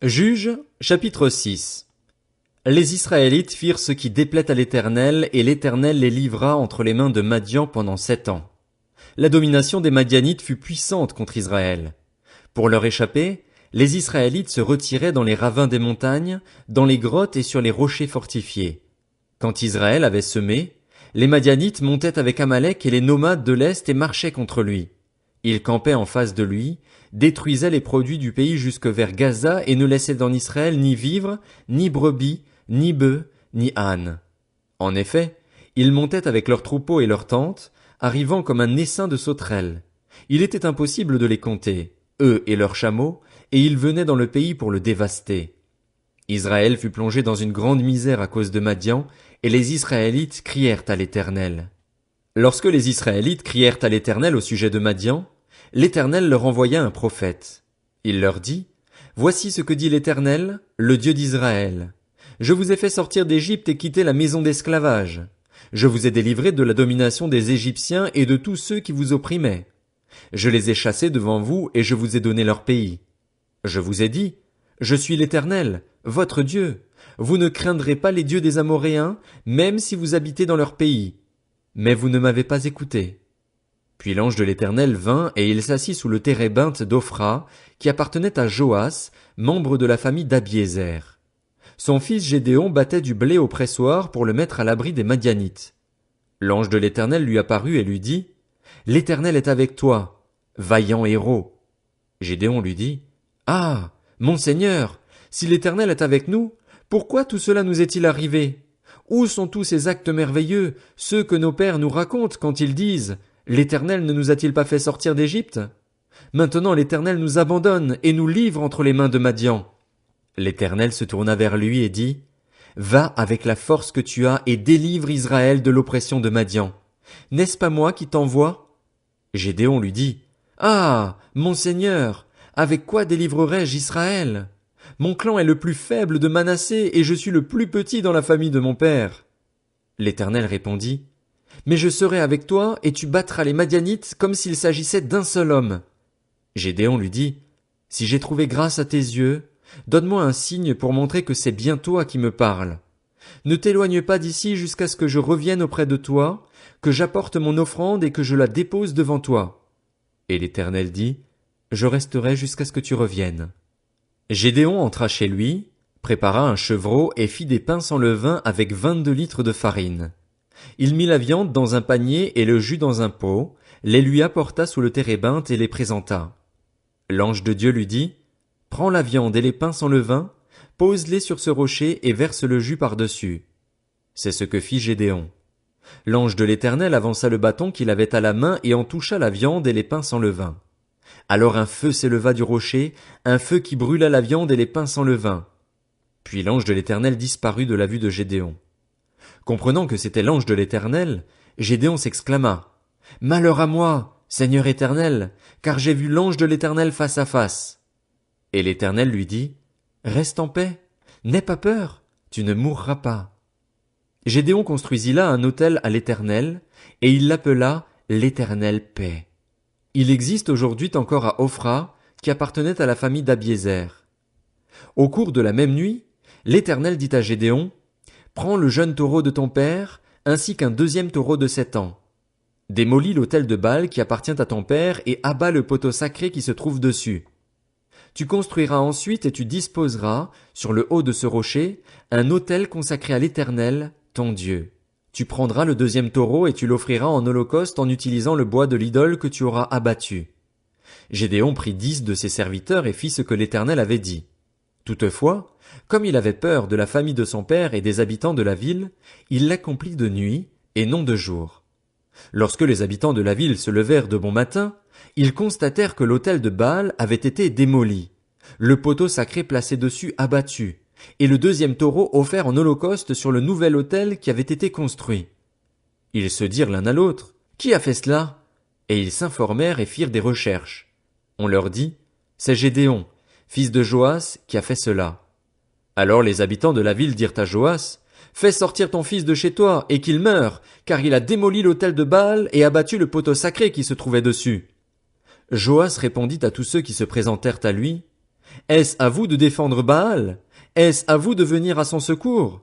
Juges, chapitre 6. Les Israélites firent ce qui déplaît à l'Éternel, et l'Éternel les livra entre les mains de Madian pendant 7 ans. La domination des Madianites fut puissante contre Israël. Pour leur échapper, les Israélites se retiraient dans les ravins des montagnes, dans les grottes et sur les rochers fortifiés. Quand Israël avait semé, les Madianites montaient avec Amalek et les nomades de l'Est et marchaient contre lui. Ils campaient en face de lui, détruisaient les produits du pays jusque vers Gaza et ne laissaient en Israël ni vivres, ni brebis, ni bœufs, ni ânes. En effet, ils montaient avec leurs troupeaux et leurs tentes, arrivant comme un essaim de sauterelles. Il était impossible de les compter, eux et leurs chameaux, et ils venaient dans le pays pour le dévaster. Israël fut plongé dans une grande misère à cause de Madian, et les Israélites crièrent à l'Éternel. Lorsque les Israélites crièrent à l'Éternel au sujet de Madian, l'Éternel leur envoya un prophète. Il leur dit, « Voici ce que dit l'Éternel, le Dieu d'Israël. Je vous ai fait sortir d'Égypte et quitter la maison d'esclavage. Je vous ai délivré de la domination des Égyptiens et de tous ceux qui vous opprimaient. Je les ai chassés devant vous et je vous ai donné leur pays. Je vous ai dit, je suis l'Éternel, votre Dieu. Vous ne craindrez pas les dieux des Amoréens, même si vous habitez dans leur pays. Mais vous ne m'avez pas écouté. » Puis l'ange de l'Éternel vint et il s'assit sous le térébinthe d'Ophra, qui appartenait à Joas, membre de la famille d'Abiézer. Son fils Gédéon battait du blé au pressoir pour le mettre à l'abri des Madianites. L'ange de l'Éternel lui apparut et lui dit, « L'Éternel est avec toi, vaillant héros. » Gédéon lui dit, « Ah, mon Seigneur, si l'Éternel est avec nous, pourquoi tout cela nous est-il arrivé? Où sont tous ces actes merveilleux, ceux que nos pères nous racontent quand ils disent, « L'Éternel ne nous a-t-il pas fait sortir d'Égypte? Maintenant l'Éternel nous abandonne et nous livre entre les mains de Madian. » L'Éternel se tourna vers lui et dit, « Va avec la force que tu as et délivre Israël de l'oppression de Madian. N'est-ce pas moi qui t'envoie? » Gédéon lui dit, « Ah, mon Seigneur, avec quoi délivrerai-je Israël? Mon clan est le plus faible de Manassé et je suis le plus petit dans la famille de mon père. » L'Éternel répondit, « Mais je serai avec toi et tu battras les Madianites comme s'il s'agissait d'un seul homme. » Gédéon lui dit, « Si j'ai trouvé grâce à tes yeux, donne-moi un signe pour montrer que c'est bien toi qui me parles. Ne t'éloigne pas d'ici jusqu'à ce que je revienne auprès de toi, que j'apporte mon offrande et que je la dépose devant toi. » Et l'Éternel dit, « Je resterai jusqu'à ce que tu reviennes. » Gédéon entra chez lui, prépara un chevreau et fit des pains sans levain avec 22 litres de farine. Il mit la viande dans un panier et le jus dans un pot, les lui apporta sous le térébinthe et les présenta. L'ange de Dieu lui dit, « Prends la viande et les pains sans levain, pose-les sur ce rocher et verse le jus par-dessus. » C'est ce que fit Gédéon. L'ange de l'Éternel avança le bâton qu'il avait à la main et en toucha la viande et les pains sans levain. Alors un feu s'éleva du rocher, un feu qui brûla la viande et les pains sans levain. Puis l'ange de l'Éternel disparut de la vue de Gédéon. Comprenant que c'était l'ange de l'Éternel, Gédéon s'exclama, « Malheur à moi, Seigneur Éternel, car j'ai vu l'ange de l'Éternel face à face. » Et l'Éternel lui dit, « Reste en paix, n'aie pas peur, tu ne mourras pas. » Gédéon construisit là un autel à l'Éternel, et il l'appela l'Éternel paix. Il existe aujourd'hui encore à Ophra, qui appartenait à la famille d'Abiézer. Au cours de la même nuit, l'Éternel dit à Gédéon, « Prends le jeune taureau de ton père, ainsi qu'un deuxième taureau de 7 ans. Démolis l'autel de Baal qui appartient à ton père et abats le poteau sacré qui se trouve dessus. Tu construiras ensuite et tu disposeras, sur le haut de ce rocher, un autel consacré à l'Éternel, ton Dieu. Tu prendras le deuxième taureau et tu l'offriras en holocauste en utilisant le bois de l'idole que tu auras abattu. » Gédéon prit 10 de ses serviteurs et fit ce que l'Éternel avait dit. Toutefois, comme il avait peur de la famille de son père et des habitants de la ville, il l'accomplit de nuit et non de jour. Lorsque les habitants de la ville se levèrent de bon matin, ils constatèrent que l'autel de Baal avait été démoli, le poteau sacré placé dessus abattu, et le deuxième taureau offert en holocauste sur le nouvel autel qui avait été construit. Ils se dirent l'un à l'autre, « Qui a fait cela? » Et ils s'informèrent et firent des recherches. On leur dit, « C'est Gédéon, fils de Joas, qui a fait cela. » Alors les habitants de la ville dirent à Joas, « Fais sortir ton fils de chez toi, et qu'il meure, car il a démoli l'autel de Baal et abattu le poteau sacré qui se trouvait dessus. » Joas répondit à tous ceux qui se présentèrent à lui, Est-ce à vous de défendre Baal? Est-ce à vous de venir à son secours?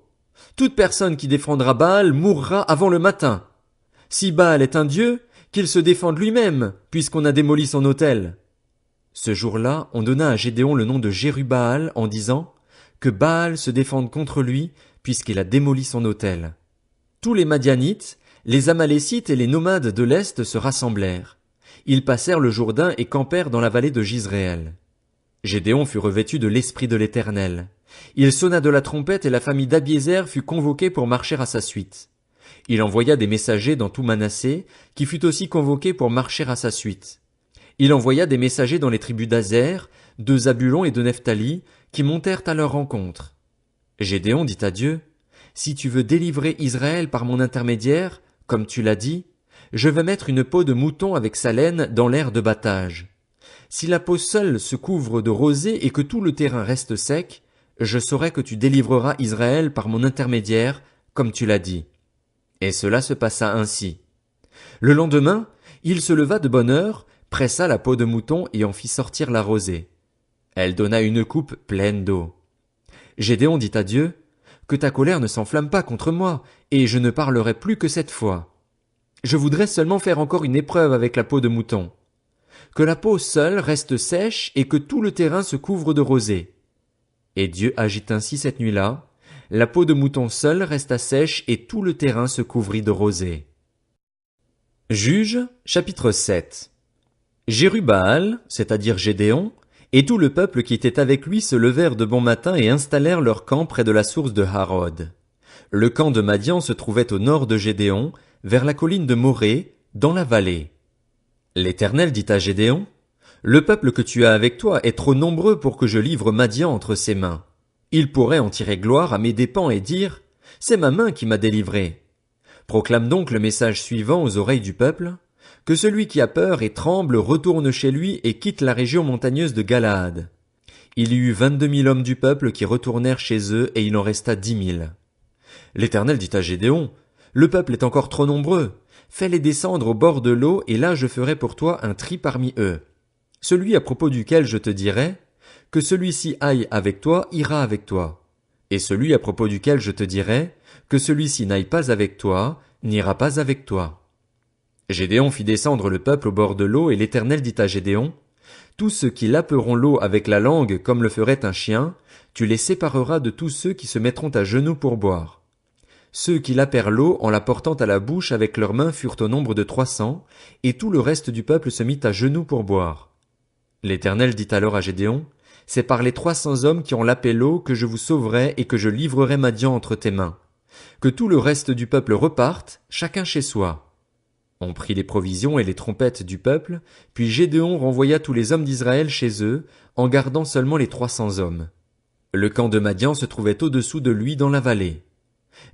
Toute personne qui défendra Baal mourra avant le matin. Si Baal est un dieu, qu'il se défende lui-même, puisqu'on a démoli son autel. Ce jour-là, on donna à Gédéon le nom de Jérubbaal en disant que Baal se défende contre lui, puisqu'il a démoli son autel. Tous les Madianites, les Amalécites et les nomades de l'Est se rassemblèrent. Ils passèrent le Jourdain et campèrent dans la vallée de Jizréel. Gédéon fut revêtu de l'Esprit de l'Éternel. Il sonna de la trompette et la famille d'Abiézer fut convoquée pour marcher à sa suite. Il envoya des messagers dans tout Manassé, qui fut aussi convoqué pour marcher à sa suite. Il envoya des messagers dans les tribus d'Azer, de Zabulon et de Nephtali, qui montèrent à leur rencontre. Gédéon dit à Dieu, « Si tu veux délivrer Israël par mon intermédiaire, comme tu l'as dit, je vais mettre une peau de mouton avec sa laine dans l'aire de battage. Si la peau seule se couvre de rosée et que tout le terrain reste sec, je saurai que tu délivreras Israël par mon intermédiaire, comme tu l'as dit. » Et cela se passa ainsi. Le lendemain, il se leva de bonne heure, pressa la peau de mouton et en fit sortir la rosée. Elle donna une coupe pleine d'eau. Gédéon dit à Dieu, « Que ta colère ne s'enflamme pas contre moi, et je ne parlerai plus que cette fois. Je voudrais seulement faire encore une épreuve avec la peau de mouton. Que la peau seule reste sèche et que tout le terrain se couvre de rosée. » Et Dieu agit ainsi cette nuit-là. La peau de mouton seule resta sèche et tout le terrain se couvrit de rosée. Juges, chapitre 7. Jérubbaal, c'est-à-dire Gédéon, et tout le peuple qui était avec lui se levèrent de bon matin et installèrent leur camp près de la source de Harod. Le camp de Madian se trouvait au nord de Gédéon, vers la colline de Morée, dans la vallée. L'Éternel dit à Gédéon, « Le peuple que tu as avec toi est trop nombreux pour que je livre Madian entre ses mains. Il pourrait en tirer gloire à mes dépens et dire, « C'est ma main qui m'a délivré. » Proclame donc le message suivant aux oreilles du peuple, que celui qui a peur et tremble retourne chez lui et quitte la région montagneuse de Galaad. Il y eut 22 000 hommes du peuple qui retournèrent chez eux et il en resta 10 000. L'Éternel dit à Gédéon, « Le peuple est encore trop nombreux. Fais-les descendre au bord de l'eau et là je ferai pour toi un tri parmi eux. Celui à propos duquel je te dirai, que celui-ci aille avec toi ira avec toi. Et celui à propos duquel je te dirai, que celui-ci n'aille pas avec toi, n'ira pas avec toi. » Gédéon fit descendre le peuple au bord de l'eau et l'Éternel dit à Gédéon, « Tous ceux qui laperont l'eau avec la langue comme le ferait un chien, tu les sépareras de tous ceux qui se mettront à genoux pour boire. » Ceux qui lapèrent l'eau en la portant à la bouche avec leurs mains furent au nombre de 300, et tout le reste du peuple se mit à genoux pour boire. L'Éternel dit alors à Gédéon, « C'est par les 300 hommes qui ont lapé l'eau que je vous sauverai et que je livrerai Madian entre tes mains. Que tout le reste du peuple reparte, chacun chez soi. » On prit les provisions et les trompettes du peuple, puis Gédéon renvoya tous les hommes d'Israël chez eux, en gardant seulement les 300 hommes. Le camp de Madian se trouvait au-dessous de lui dans la vallée.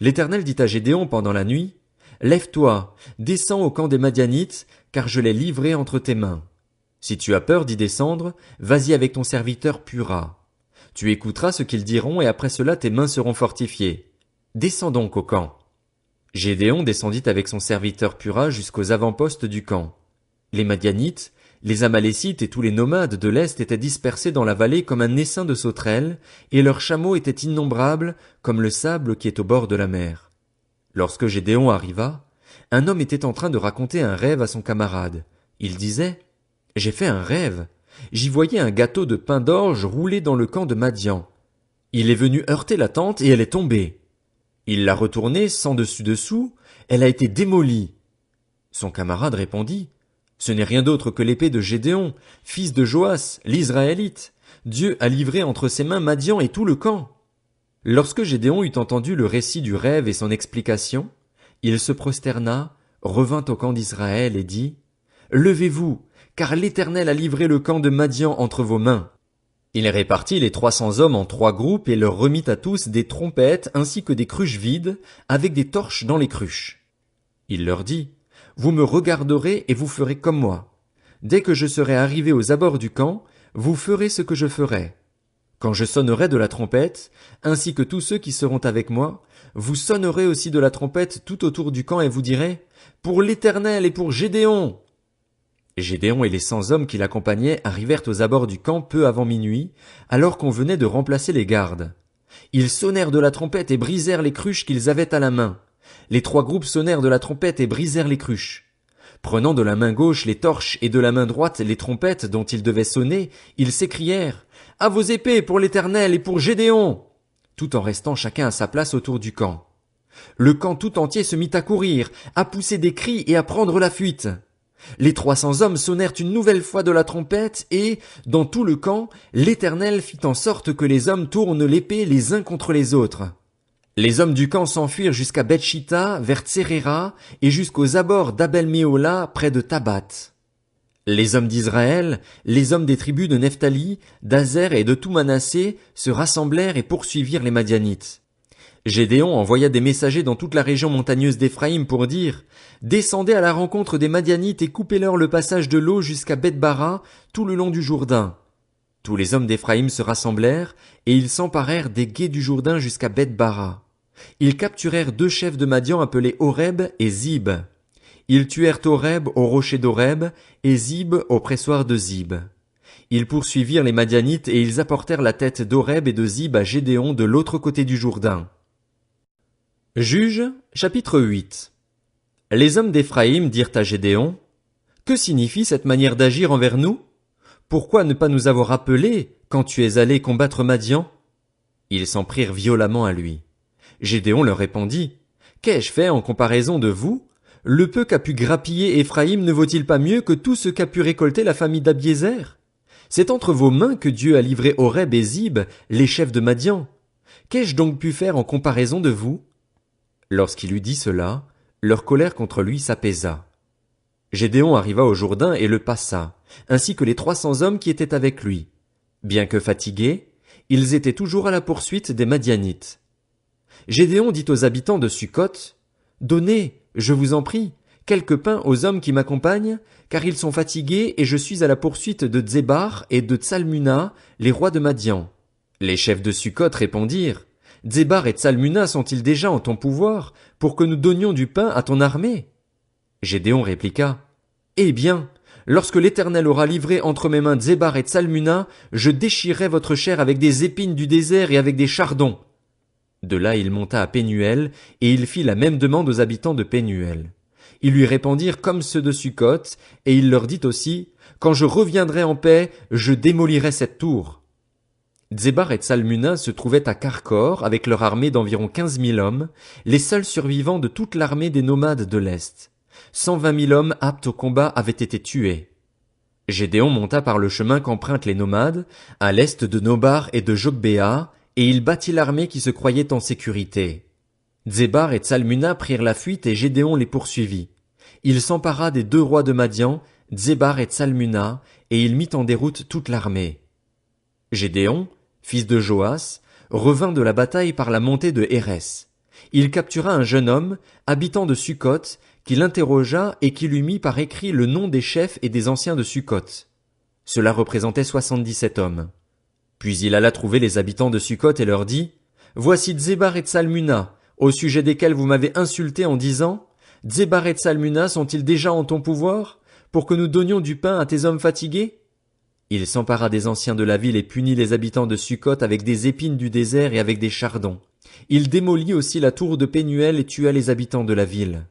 L'Éternel dit à Gédéon pendant la nuit, « Lève-toi, descends au camp des Madianites, car je l'ai livré entre tes mains. Si tu as peur d'y descendre, vas-y avec ton serviteur Pura. Tu écouteras ce qu'ils diront et après cela tes mains seront fortifiées. Descends donc au camp. » Gédéon descendit avec son serviteur Pura jusqu'aux avant-postes du camp. Les Madianites, les Amalécites et tous les nomades de l'Est étaient dispersés dans la vallée comme un essaim de sauterelles, et leurs chameaux étaient innombrables comme le sable qui est au bord de la mer. Lorsque Gédéon arriva, un homme était en train de raconter un rêve à son camarade. Il disait, « J'ai fait un rêve. J'y voyais un gâteau de pain d'orge roulé dans le camp de Madian. Il est venu heurter la tente et elle est tombée. Il l'a retournée sans dessus-dessous, elle a été démolie. » Son camarade répondit, « Ce n'est rien d'autre que l'épée de Gédéon, fils de Joas, l'Israélite. Dieu a livré entre ses mains Madian et tout le camp. » Lorsque Gédéon eut entendu le récit du rêve et son explication, il se prosterna, revint au camp d'Israël et dit, « Levez-vous, car l'Éternel a livré le camp de Madian entre vos mains. » Il répartit les 300 hommes en 3 groupes et leur remit à tous des trompettes ainsi que des cruches vides, avec des torches dans les cruches. Il leur dit, « Vous me regarderez et vous ferez comme moi. Dès que je serai arrivé aux abords du camp, vous ferez ce que je ferai. Quand je sonnerai de la trompette, ainsi que tous ceux qui seront avec moi, vous sonnerez aussi de la trompette tout autour du camp et vous direz, « Pour l'Éternel et pour Gédéon !» Gédéon et les 100 hommes qui l'accompagnaient arrivèrent aux abords du camp peu avant minuit, alors qu'on venait de remplacer les gardes. Ils sonnèrent de la trompette et brisèrent les cruches qu'ils avaient à la main. Les 3 groupes sonnèrent de la trompette et brisèrent les cruches. Prenant de la main gauche les torches et de la main droite les trompettes dont ils devaient sonner, ils s'écrièrent: « À vos épées pour l'Éternel et pour Gédéon !» tout en restant chacun à sa place autour du camp. Le camp tout entier se mit à courir, à pousser des cris et à prendre la fuite. Les 300 hommes sonnèrent une nouvelle fois de la trompette et, dans tout le camp, l'Éternel fit en sorte que les hommes tournent l'épée les uns contre les autres. Les hommes du camp s'enfuirent jusqu'à Beth-Shitta, vers Tseréra, et jusqu'aux abords d'Abel-Méhola, près de Tabath. Les hommes d'Israël, les hommes des tribus de Nephtali, d'Azer et de tout Manassé, se rassemblèrent et poursuivirent les Madianites. Gédéon envoya des messagers dans toute la région montagneuse d'Éphraïm pour dire: « Descendez à la rencontre des Madianites et coupez-leur le passage de l'eau jusqu'à Beth-Bara, tout le long du Jourdain. » Tous les hommes d'Éphraïm se rassemblèrent, et ils s'emparèrent des gués du Jourdain jusqu'à Beth-Bara. Ils capturèrent 2 chefs de Madian appelés Oreb et Zib. Ils tuèrent Oreb au rocher d'Oreb et Zib au pressoir de Zib. Ils poursuivirent les Madianites et ils apportèrent la tête d'Oreb et de Zib à Gédéon de l'autre côté du Jourdain. Juges, chapitre 8. Les hommes d'Éphraïm dirent à Gédéon: « Que signifie cette manière d'agir envers nous? Pourquoi ne pas nous avoir appelés quand tu es allé combattre Madian ?» Ils s'en prirent violemment à lui. Gédéon leur répondit: « Qu'ai-je fait en comparaison de vous? Le peu qu'a pu grappiller Éphraïm ne vaut-il pas mieux que tout ce qu'a pu récolter la famille d'Abiézer? C'est entre vos mains que Dieu a livré Oreb et Zib, les chefs de Madian. Qu'ai-je donc pu faire en comparaison de vous? » Lorsqu'il eut dit cela, leur colère contre lui s'apaisa. Gédéon arriva au Jourdain et le passa, ainsi que les 300 hommes qui étaient avec lui. Bien que fatigués, ils étaient toujours à la poursuite des Madianites. Gédéon dit aux habitants de Sukkot: « Donnez, je vous en prie, quelques pains aux hommes qui m'accompagnent, car ils sont fatigués et je suis à la poursuite de Dzebar et de Tsalmuna, les rois de Madian. » Les chefs de Sukkot répondirent: « Dzebar et Tsalmuna sont-ils déjà en ton pouvoir, pour que nous donnions du pain à ton armée? » Gédéon répliqua: « Eh bien, lorsque l'Éternel aura livré entre mes mains Dzebar et Tsalmuna, je déchirerai votre chair avec des épines du désert et avec des chardons. » De là il monta à Pénuel, et il fit la même demande aux habitants de Pénuel. Ils lui répondirent comme ceux de Sukkot, et il leur dit aussi: « Quand je reviendrai en paix, je démolirai cette tour. » Dzebar et Tsalmuna se trouvaient à Karkor avec leur armée d'environ 15 000 hommes, les seuls survivants de toute l'armée des nomades de l'Est. 120 000 hommes aptes au combat avaient été tués. Gédéon monta par le chemin qu'empruntent les nomades, à l'est de Nobar et de Jogbéa, et il battit l'armée qui se croyait en sécurité. Dzebar et Tsalmuna prirent la fuite et Gédéon les poursuivit. Il s'empara des 2 rois de Madian, Dzebar et Tsalmuna, et il mit en déroute toute l'armée. Gédéon, fils de Joas, revint de la bataille par la montée de Hérès. Il captura un jeune homme, habitant de Sukkot, qui l'interrogea et qui lui mit par écrit le nom des chefs et des anciens de Sukkot. Cela représentait 77 hommes. Puis il alla trouver les habitants de Sukkot et leur dit: « Voici Dzebar et Tsalmuna, au sujet desquels vous m'avez insulté en disant: Dzebar et Tsalmuna sont-ils déjà en ton pouvoir, pour que nous donnions du pain à tes hommes fatigués? » Il s'empara des anciens de la ville et punit les habitants de Sukkot avec des épines du désert et avec des chardons. Il démolit aussi la tour de Pénuel et tua les habitants de la ville.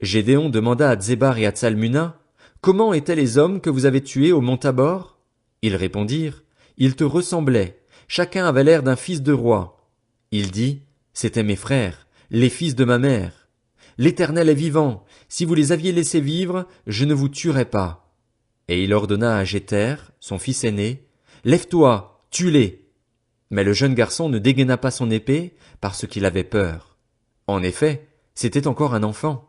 Gédéon demanda à Dzebar et à Tsalmuna: « Comment étaient les hommes que vous avez tués au mont Tabor? » Ils répondirent: « Ils te ressemblaient, chacun avait l'air d'un fils de roi. » Il dit: « C'étaient mes frères, les fils de ma mère. L'Éternel est vivant, si vous les aviez laissés vivre, je ne vous tuerais pas. » Et il ordonna à Jéter, son fils aîné: « Lève-toi, tue-les. » Mais le jeune garçon ne dégaina pas son épée, parce qu'il avait peur. En effet, c'était encore un enfant.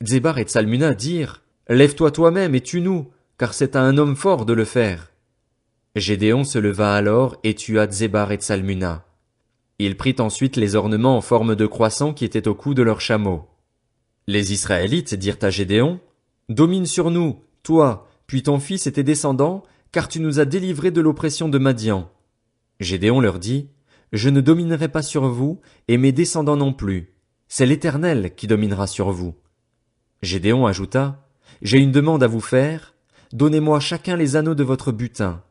Dzebar et Tsalmuna dirent: « Lève-toi toi-même et tue-nous, car c'est à un homme fort de le faire. » Gédéon se leva alors et tua Dzebar et Tsalmuna. Il prit ensuite les ornements en forme de croissant qui étaient au cou de leurs chameaux. Les Israélites dirent à Gédéon: « Domine sur nous, toi, puis ton fils et tes descendants, car tu nous as délivrés de l'oppression de Madian. » Gédéon leur dit: « Je ne dominerai pas sur vous, et mes descendants non plus. C'est l'Éternel qui dominera sur vous. » Gédéon ajouta: « J'ai une demande à vous faire. Donnez-moi chacun les anneaux de votre butin.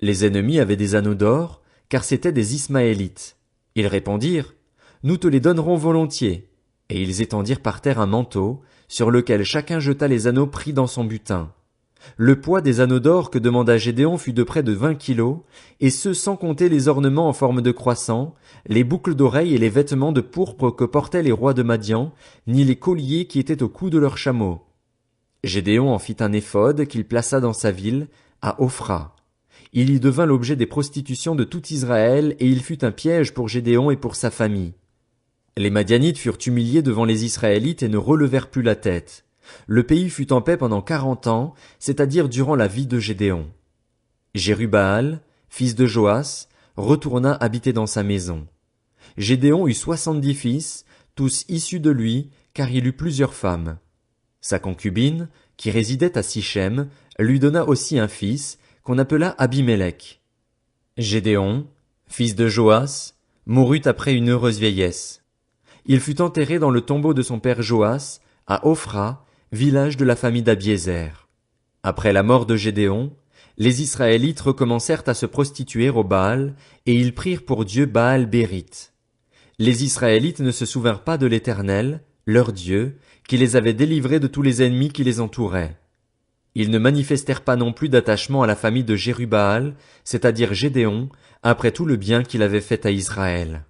Les ennemis avaient des anneaux d'or, car c'étaient des Ismaélites. Ils répondirent, Nous te les donnerons volontiers. Et ils étendirent par terre un manteau, sur lequel chacun jeta les anneaux pris dans son butin. Le poids des anneaux d'or que demanda Gédéon fut de près de 20 kilos, et ce sans compter les ornements en forme de croissant, les boucles d'oreilles et les vêtements de pourpre que portaient les rois de Madian, ni les colliers qui étaient au cou de leurs chameaux. Gédéon en fit un éphod qu'il plaça dans sa ville, à Ophra. Il y devint l'objet des prostitutions de tout Israël, et il fut un piège pour Gédéon et pour sa famille. Les Madianites furent humiliés devant les Israélites et ne relevèrent plus la tête. Le pays fut en paix pendant 40 ans, c'est-à-dire durant la vie de Gédéon. Jérubbaal, fils de Joas, retourna habiter dans sa maison. Gédéon eut 70 fils, tous issus de lui, car il eut plusieurs femmes. Sa concubine, qui résidait à Sichem, lui donna aussi un fils, qu'on appela Abimélec. Gédéon, fils de Joas, mourut après une heureuse vieillesse. Il fut enterré dans le tombeau de son père Joas, à Ophra, village de la famille d'Abiézer. Après la mort de Gédéon, les Israélites recommencèrent à se prostituer au Baal, et ils prirent pour Dieu Baal-Bérith. Les Israélites ne se souvinrent pas de l'Éternel, leur Dieu, qui les avait délivrés de tous les ennemis qui les entouraient. Ils ne manifestèrent pas non plus d'attachement à la famille de Jérubbaal, c'est-à-dire Gédéon, après tout le bien qu'il avait fait à Israël.